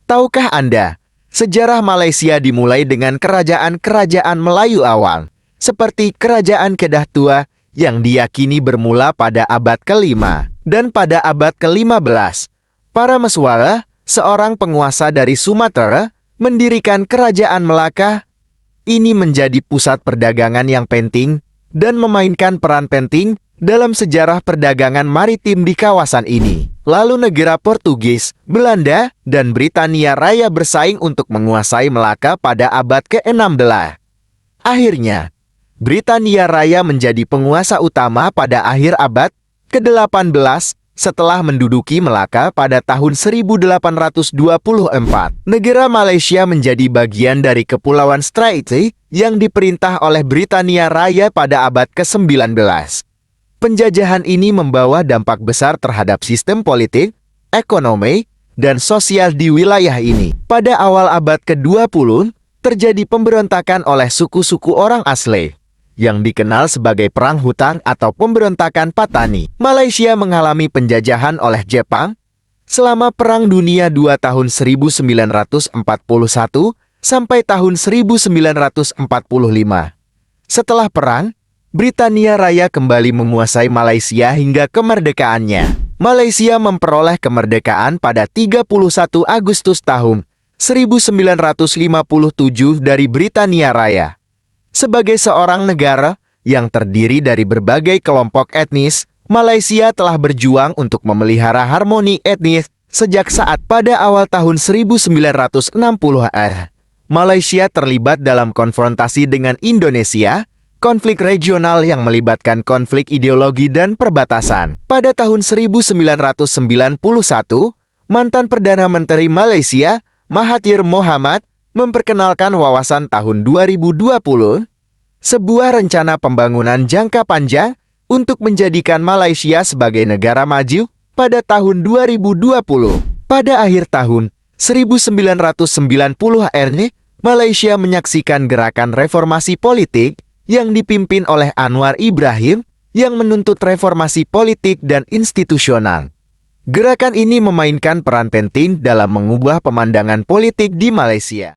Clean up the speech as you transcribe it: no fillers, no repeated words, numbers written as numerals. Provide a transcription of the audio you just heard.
Tahukah Anda, sejarah Malaysia dimulai dengan kerajaan-kerajaan Melayu awal, seperti Kerajaan Kedah Tua yang diyakini bermula pada abad ke-5 dan pada abad ke-15. Para Meswala, seorang penguasa dari Sumatera, mendirikan Kerajaan Melaka. Ini menjadi pusat perdagangan yang penting dan memainkan peran penting dalam sejarah perdagangan maritim di kawasan ini. Lalu negara Portugis, Belanda, dan Britania Raya bersaing untuk menguasai Melaka pada abad ke-16. Akhirnya, Britania Raya menjadi penguasa utama pada akhir abad ke-18 setelah menduduki Melaka pada tahun 1824. Negara Malaysia menjadi bagian dari Kepulauan Straits yang diperintah oleh Britania Raya pada abad ke-19. Penjajahan ini membawa dampak besar terhadap sistem politik, ekonomi, dan sosial di wilayah ini. Pada awal abad ke-20, terjadi pemberontakan oleh suku-suku orang asli, yang dikenal sebagai Perang Hutan atau Pemberontakan Patani. Malaysia mengalami penjajahan oleh Jepang selama Perang Dunia II tahun 1941 sampai tahun 1945. Setelah perang, Britania Raya kembali menguasai Malaysia hingga kemerdekaannya. Malaysia memperoleh kemerdekaan pada 31 Agustus tahun 1957 dari Britania Raya. Sebagai seorang negara yang terdiri dari berbagai kelompok etnis, Malaysia telah berjuang untuk memelihara harmoni etnis sejak saat pada awal tahun 1960-an. Malaysia terlibat dalam konfrontasi dengan Indonesia, konflik regional yang melibatkan konflik ideologi dan perbatasan. Pada tahun 1991, mantan Perdana Menteri Malaysia, Mahathir Mohamad, memperkenalkan wawasan tahun 2020, sebuah rencana pembangunan jangka panjang untuk menjadikan Malaysia sebagai negara maju pada tahun 2020. Pada akhir tahun 1990-an, Malaysia menyaksikan gerakan reformasi politik yang dipimpin oleh Anwar Ibrahim yang menuntut reformasi politik dan institusional. Gerakan ini memainkan peran penting dalam mengubah pemandangan politik di Malaysia.